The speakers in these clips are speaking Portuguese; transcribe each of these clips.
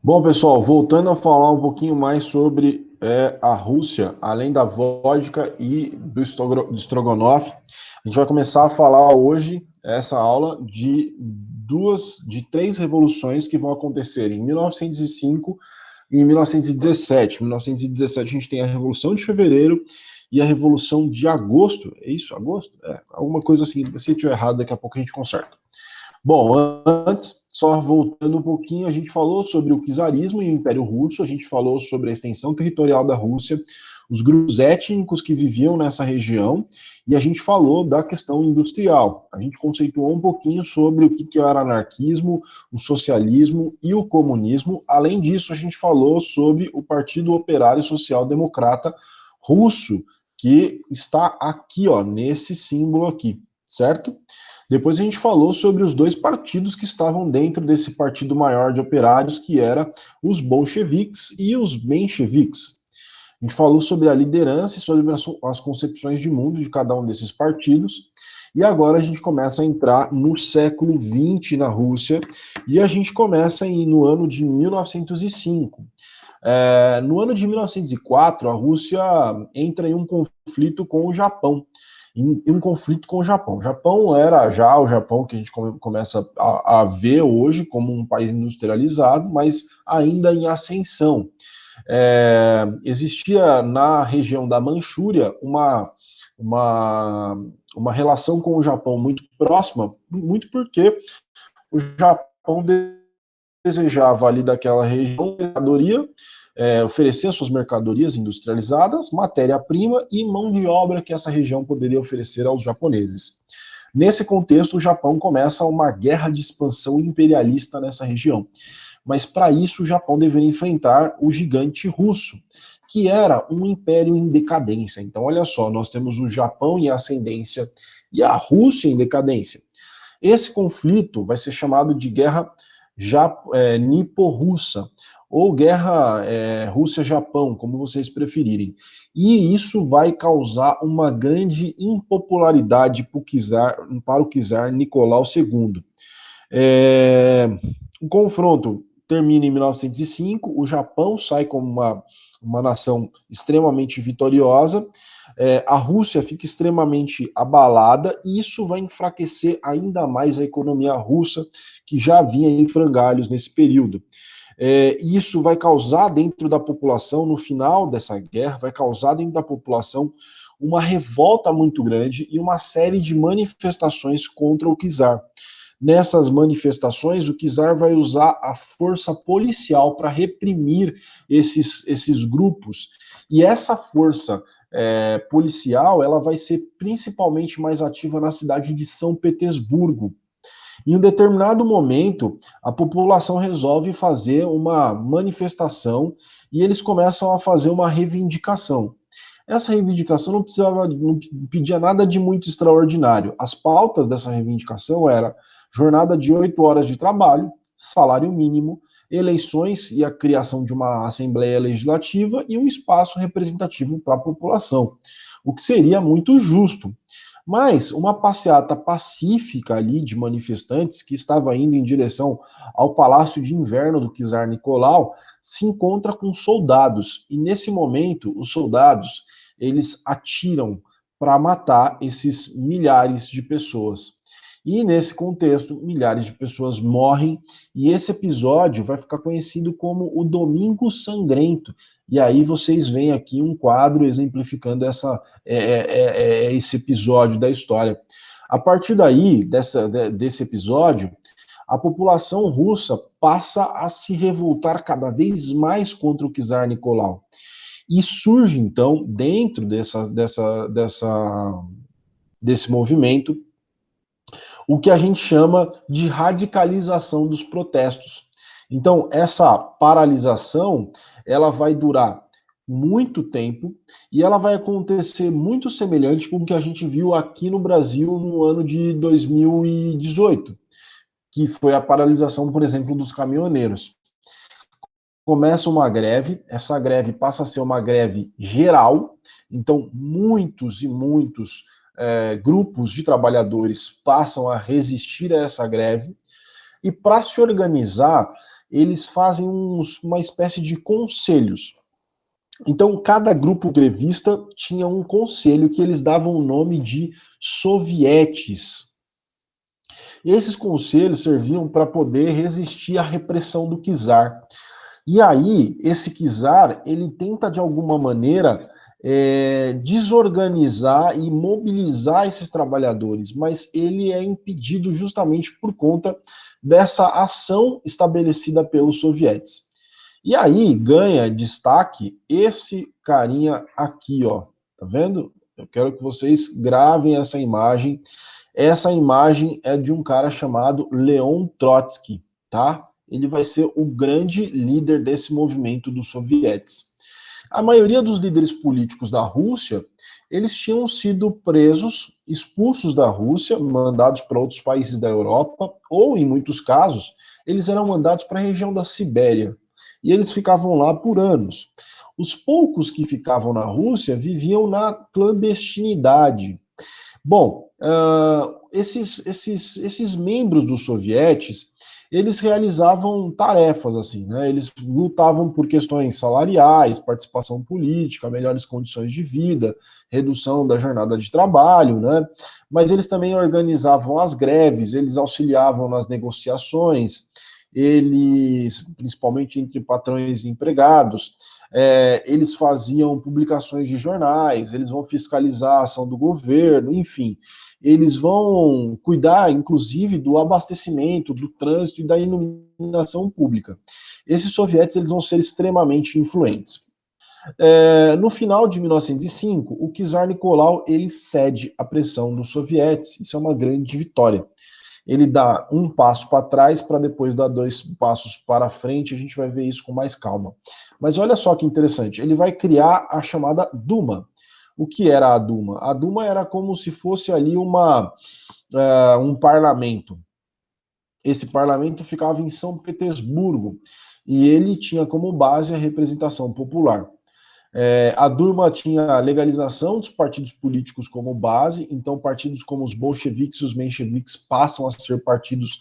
Bom, pessoal, voltando a falar um pouquinho mais sobre a Rússia, além da vodka e do estrogonofe, a gente vai começar a falar hoje, essa aula, de três revoluções que vão acontecer em 1905 e em 1917. Em 1917 a gente tem a Revolução de Fevereiro e a Revolução de Agosto. É isso? Agosto? É, alguma coisa assim. Se eu estiver errado, daqui a pouco a gente conserta. Bom, antes, só voltando um pouquinho, a gente falou sobre o czarismo e o Império Russo, a gente falou sobre a extensão territorial da Rússia, os grupos étnicos que viviam nessa região, e a gente falou da questão industrial. A gente conceituou um pouquinho sobre o que era anarquismo, o socialismo e o comunismo. Além disso, a gente falou sobre o Partido Operário Social Democrata Russo, que está aqui, ó, nesse símbolo aqui, certo? Depois a gente falou sobre os dois partidos que estavam dentro desse partido maior de operários, que era os bolcheviques e os mencheviques. A gente falou sobre a liderança e sobre as concepções de mundo de cada um desses partidos. E agora a gente começa a entrar no século XX na Rússia, e a gente começa no ano de 1905. No ano de 1904, a Rússia entra em um conflito com o Japão. Em um conflito com o Japão. O Japão era já o Japão que a gente começa a ver hoje como um país industrializado, mas ainda em ascensão. Existia na região da Manchúria uma relação com o Japão muito próxima, muito porque o Japão desejava ali daquela região mercadoria, oferecer suas mercadorias industrializadas, matéria-prima e mão de obra que essa região poderia oferecer aos japoneses. Nesse contexto, o Japão começa uma guerra de expansão imperialista nessa região. Mas para isso, o Japão deveria enfrentar o gigante russo, que era um império em decadência. Então, olha só, nós temos o Japão em ascendência e a Rússia em decadência. Esse conflito vai ser chamado de Guerra Nipo-Russa, ou Guerra Rússia-Japão, como vocês preferirem. E isso vai causar uma grande impopularidade para o czar Nicolau II. O confronto termina em 1905, o Japão sai como uma nação extremamente vitoriosa, a Rússia fica extremamente abalada, e isso vai enfraquecer ainda mais a economia russa, que já vinha em frangalhos nesse período. Isso vai causar dentro da população, no final dessa guerra, vai causar dentro da população uma revolta muito grande e uma série de manifestações contra o czar. Nessas manifestações, o czar vai usar a força policial para reprimir esses grupos. E essa força policial, ela vai ser principalmente mais ativa na cidade de São Petersburgo. Em um determinado momento, a população resolve fazer uma manifestação e eles começam a fazer uma reivindicação. Essa reivindicação não pedia nada de muito extraordinário. As pautas dessa reivindicação eram jornada de 8 horas de trabalho, salário mínimo, eleições e a criação de uma Assembleia Legislativa e um espaço representativo para a população, o que seria muito justo. Mas uma passeata pacífica ali de manifestantes que estava indo em direção ao Palácio de Inverno do czar Nicolau se encontra com soldados. E nesse momento, os soldados, eles atiram para matar esses milhares de pessoas. E nesse contexto, milhares de pessoas morrem, e esse episódio vai ficar conhecido como o Domingo Sangrento. E aí vocês veem aqui um quadro exemplificando esse episódio da história. A partir daí, desse episódio, a população russa passa a se revoltar cada vez mais contra o czar Nicolau. E surge, então, dentro desse movimento, o que a gente chama de radicalização dos protestos. Então, essa paralisação, ela vai durar muito tempo e ela vai acontecer muito semelhante com o que a gente viu aqui no Brasil no ano de 2018, que foi a paralisação, por exemplo, dos caminhoneiros. Começa uma greve, essa greve passa a ser uma greve geral, então muitos e muitos grupos de trabalhadores passam a resistir a essa greve, e para se organizar, eles fazem uma espécie de conselhos. Então, cada grupo grevista tinha um conselho que eles davam o nome de sovietes. E esses conselhos serviam para poder resistir à repressão do czar. E aí, esse czar, ele tenta de alguma maneira desorganizar e mobilizar esses trabalhadores, mas ele é impedido justamente por conta dessa ação estabelecida pelos sovietes. E aí ganha destaque esse carinha aqui, ó, tá vendo? Eu quero que vocês gravem essa imagem. Essa imagem é de um cara chamado Leon Trotsky, tá? Ele vai ser o grande líder desse movimento dos sovietes. A maioria dos líderes políticos da Rússia, eles tinham sido presos, expulsos da Rússia, mandados para outros países da Europa, ou, em muitos casos, eles eram mandados para a região da Sibéria. E eles ficavam lá por anos. Os poucos que ficavam na Rússia viviam na clandestinidade. Bom, esses membros dos sovietes, eles realizavam tarefas assim, né? Eles lutavam por questões salariais, participação política, melhores condições de vida, redução da jornada de trabalho, né? Mas eles também organizavam as greves, eles auxiliavam nas negociações, eles, principalmente entre patrões e empregados, eles faziam publicações de jornais, eles vão fiscalizar a ação do governo, enfim, eles vão cuidar, inclusive, do abastecimento, do trânsito e da iluminação pública. Esses sovietes eles vão ser extremamente influentes. No final de 1905, o czar Nicolau ele cede à pressão dos sovietes, isso é uma grande vitória. Ele dá um passo para trás para depois dar 2 passos para frente, a gente vai ver isso com mais calma. Mas olha só que interessante, ele vai criar a chamada Duma. O que era a Duma? A Duma era como se fosse ali um parlamento. Esse parlamento ficava em São Petersburgo e ele tinha como base a representação popular. A Duma tinha a legalização dos partidos políticos como base, então partidos como os bolcheviques e os mencheviques passam a ser partidos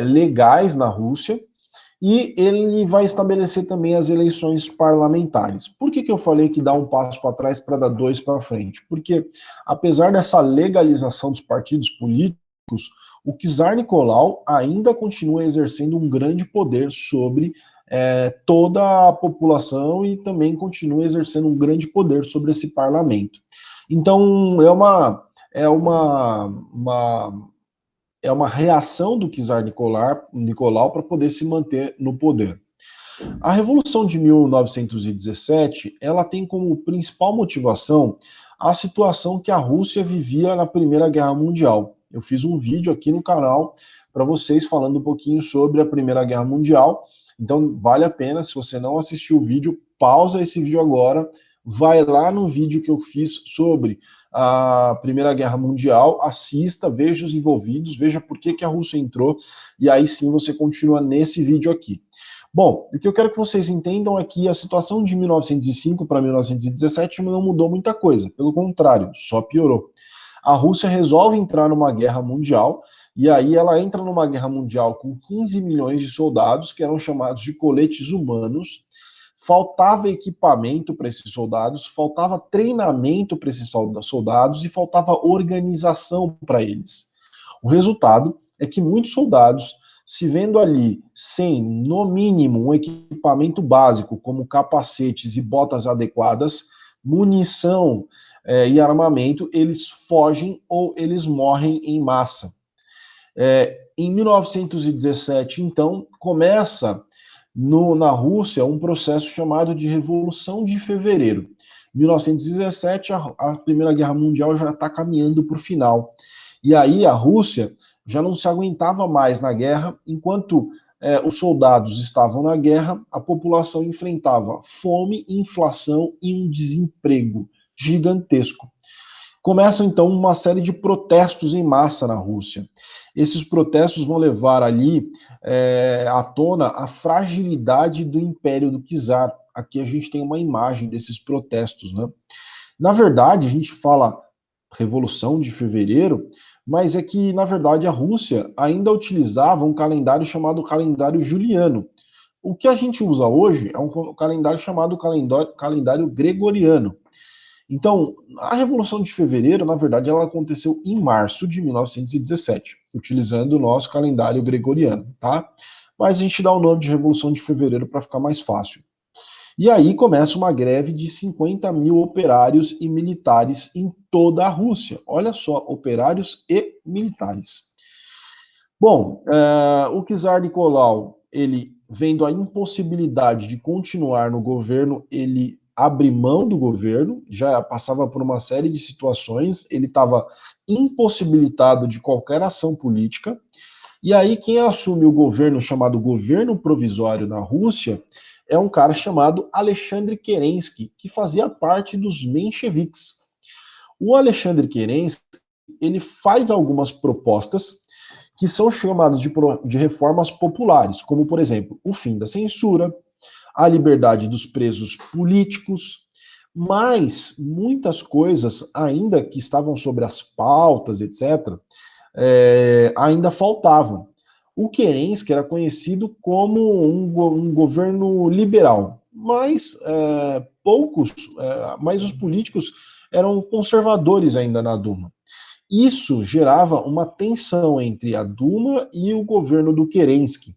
legais na Rússia, e ele vai estabelecer também as eleições parlamentares. Por que eu falei que dá um passo para trás para dar 2 para frente? Porque, apesar dessa legalização dos partidos políticos, o czar Nicolau ainda continua exercendo um grande poder sobre toda a população e também continua exercendo um grande poder sobre esse parlamento. Então, é uma reação do czar Nicolau para poder se manter no poder. A Revolução de 1917, ela tem como principal motivação a situação que a Rússia vivia na Primeira Guerra Mundial. Eu fiz um vídeo aqui no canal para vocês falando um pouquinho sobre a Primeira Guerra Mundial, então vale a pena, se você não assistiu o vídeo, pausa esse vídeo agora, vai lá no vídeo que eu fiz sobre a Primeira Guerra Mundial, assista, veja os envolvidos, veja por que a Rússia entrou, e aí sim você continua nesse vídeo aqui. Bom, o que eu quero que vocês entendam é que a situação de 1905 para 1917 não mudou muita coisa, pelo contrário, só piorou. A Rússia resolve entrar numa guerra mundial, e aí ela entra numa guerra mundial com 15 milhões de soldados, que eram chamados de coletes humanos. Faltava equipamento para esses soldados, faltava treinamento para esses soldados e faltava organização para eles. O resultado é que muitos soldados, se vendo ali sem, no mínimo, um equipamento básico, como capacetes e botas adequadas, munição e armamento, eles fogem ou eles morrem em massa. Em 1917, então, começa na Rússia um processo chamado de Revolução de Fevereiro. Em 1917, a Primeira Guerra Mundial já está caminhando para o final. E aí a Rússia já não se aguentava mais na guerra, enquanto os soldados estavam na guerra, a população enfrentava fome, inflação e um desemprego gigantesco. Começam então uma série de protestos em massa na Rússia. Esses protestos vão levar ali à tona a fragilidade do Império do Czar. Aqui a gente tem uma imagem desses protestos, né? Na verdade, a gente fala Revolução de Fevereiro, mas é que, na verdade, a Rússia ainda utilizava um calendário chamado calendário juliano. O que a gente usa hoje é um calendário chamado calendário gregoriano. Então, a Revolução de Fevereiro, na verdade, ela aconteceu em março de 1917, utilizando o nosso calendário gregoriano, tá? Mas a gente dá o nome de Revolução de Fevereiro para ficar mais fácil. E aí começa uma greve de 50 mil operários e militares em toda a Rússia. Olha só, operários e militares. Bom, o czar Nicolau, ele vendo a impossibilidade de continuar no governo, ele abre mão do governo, já passava por uma série de situações, ele estava impossibilitado de qualquer ação política, e aí quem assume o governo chamado governo provisório na Rússia é um cara chamado Alexandre Kerensky, que fazia parte dos mencheviques. O Alexandre Kerensky, ele faz algumas propostas que são chamadas de reformas populares, como, por exemplo, o fim da censura, a liberdade dos presos políticos, mas muitas coisas, ainda que estavam sobre as pautas, etc., ainda faltavam. O Kerensky era conhecido como um governo liberal, mas mas os políticos eram conservadores ainda na Duma. Isso gerava uma tensão entre a Duma e o governo do Kerensky.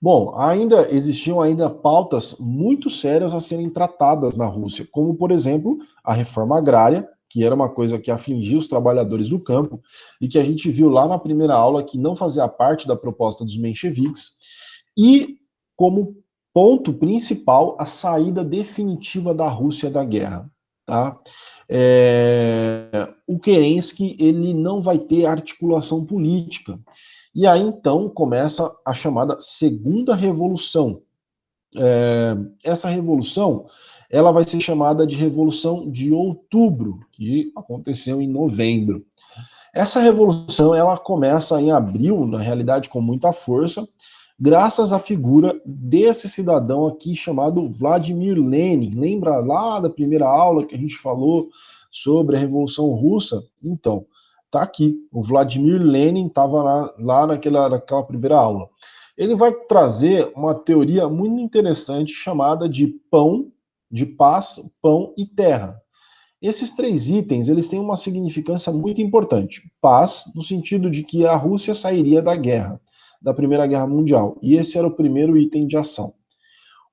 Bom, ainda existiam ainda pautas muito sérias a serem tratadas na Rússia, como, por exemplo, a reforma agrária, que era uma coisa que afligia os trabalhadores do campo, e que a gente viu lá na primeira aula que não fazia parte da proposta dos mencheviques, e como ponto principal, a saída definitiva da Rússia da guerra. Tá? O Kerensky, ele não vai ter articulação política. E aí, então, começa a chamada Segunda Revolução. Essa revolução, ela vai ser chamada de Revolução de Outubro, que aconteceu em novembro. Essa revolução, ela começa em abril, na realidade, com muita força, graças à figura desse cidadão aqui chamado Vladimir Lenin. Lembra lá da primeira aula que a gente falou sobre a Revolução Russa? Então, tá aqui. O Vladimir Lenin estava lá naquela primeira aula. Ele vai trazer uma teoria muito interessante chamada de pão, de paz, pão e terra. Esses três itens, eles têm uma significância muito importante. Paz, no sentido de que a Rússia sairia da guerra, da Primeira Guerra Mundial, e esse era o primeiro item de ação.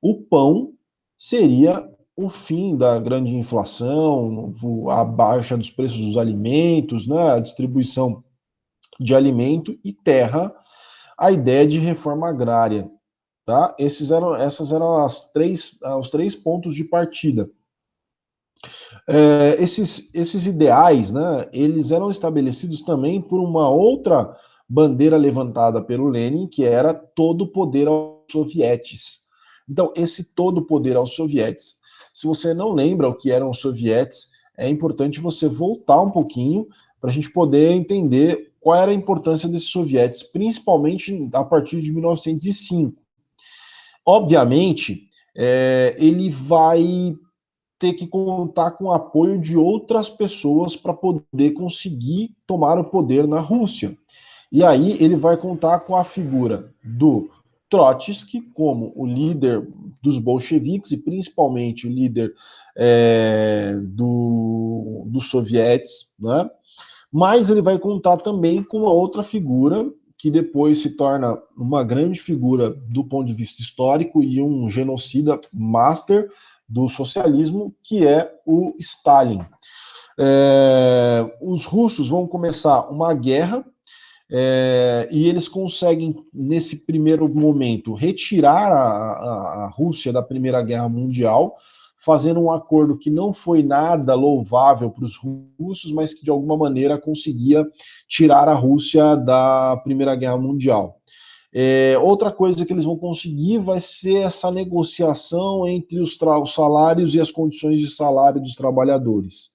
O pão seria o fim da grande inflação, a baixa dos preços dos alimentos, né, a distribuição de alimento, e terra, a ideia de reforma agrária. Tá? Essas eram os três pontos de partida. Esses ideais, né, eles eram estabelecidos também por uma outra bandeira levantada pelo Lenin, que era todo o poder aos sovietes. Então, esse todo o poder aos sovietes, se você não lembra o que eram os sovietes, é importante você voltar um pouquinho para a gente poder entender qual era a importância desses sovietes, principalmente a partir de 1905. Obviamente, ele vai ter que contar com o apoio de outras pessoas para poder conseguir tomar o poder na Rússia. E aí ele vai contar com a figura do Trotsky como o líder dos bolcheviques e principalmente o líder dos sovietes, né? Mas ele vai contar também com uma outra figura que depois se torna uma grande figura do ponto de vista histórico e um genocida master do socialismo, que é o Stalin. Os russos vão começar uma guerra e eles conseguem, nesse primeiro momento, retirar a Rússia da Primeira Guerra Mundial, fazendo um acordo que não foi nada louvável para os russos, mas que de alguma maneira conseguia tirar a Rússia da Primeira Guerra Mundial. Outra coisa que eles vão conseguir vai ser essa negociação entre os salários e as condições de salário dos trabalhadores.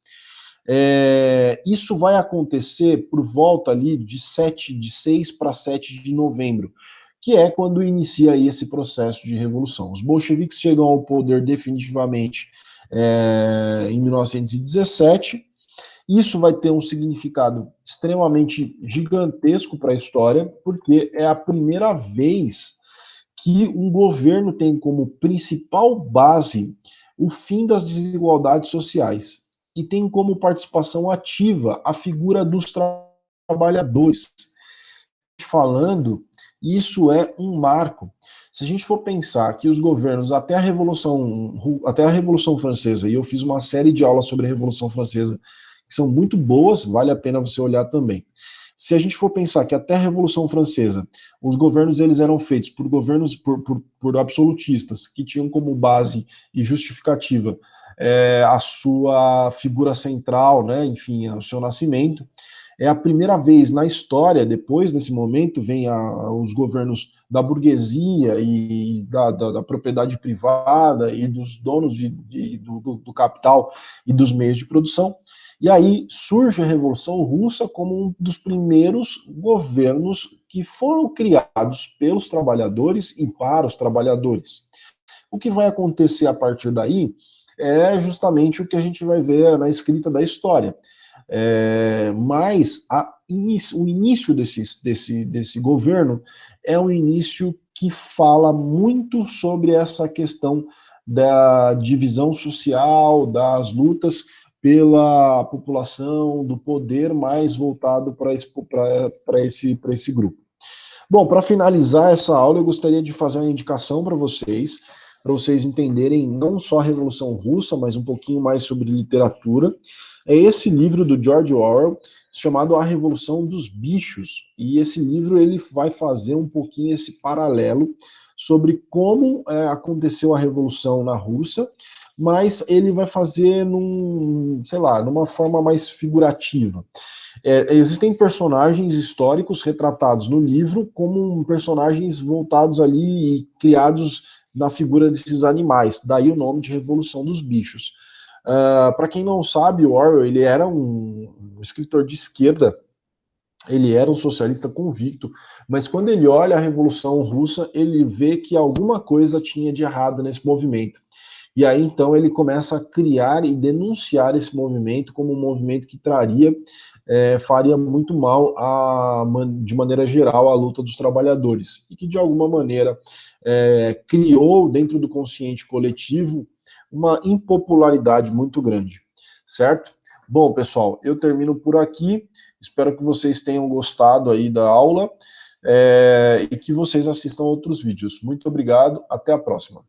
Isso vai acontecer por volta ali de 6 para 7 de novembro, que é quando inicia aí esse processo de revolução. Os bolcheviques chegam ao poder definitivamente em 1917, Isso vai ter um significado extremamente gigantesco para a história, porque é a primeira vez que um governo tem como principal base o fim das desigualdades sociais e tem como participação ativa a figura dos trabalhadores. Falando, isso é um marco. Se a gente for pensar que os governos, até a Revolução Francesa, e eu fiz uma série de aulas sobre a Revolução Francesa, que são muito boas, vale a pena você olhar também. Se a gente for pensar que até a Revolução Francesa, os governos eles eram feitos por governos, por absolutistas, que tinham como base e justificativa a sua figura central, né, enfim, o seu nascimento, é a primeira vez na história, depois desse momento, vem os governos da burguesia e da propriedade privada e dos donos do capital e dos meios de produção. E aí surge a Revolução Russa como um dos primeiros governos que foram criados pelos trabalhadores e para os trabalhadores. O que vai acontecer a partir daí é justamente o que a gente vai ver na escrita da história. Mas o início desse governo é um início que fala muito sobre essa questão da divisão social, das lutas pela população, do poder mais voltado para esse grupo. Bom, para finalizar essa aula, eu gostaria de fazer uma indicação para vocês entenderem não só a Revolução Russa, mas um pouquinho mais sobre literatura. É esse livro do George Orwell, chamado A Revolução dos Bichos. E esse livro ele vai fazer um pouquinho esse paralelo sobre como aconteceu a Revolução na Rússia, mas ele vai fazer numa forma mais figurativa. Existem personagens históricos retratados no livro como personagens voltados ali e criados na figura desses animais, daí o nome de Revolução dos Bichos. Para quem não sabe, o Orwell ele era um escritor de esquerda, ele era um socialista convicto, mas quando ele olha a Revolução Russa, ele vê que alguma coisa tinha de errado nesse movimento. E aí então ele começa a criar e denunciar esse movimento como um movimento que faria muito mal de maneira geral à luta dos trabalhadores e que de alguma maneira criou dentro do consciente coletivo uma impopularidade muito grande, certo? Bom, pessoal, eu termino por aqui. Espero que vocês tenham gostado aí da aula e que vocês assistam outros vídeos. Muito obrigado, até a próxima.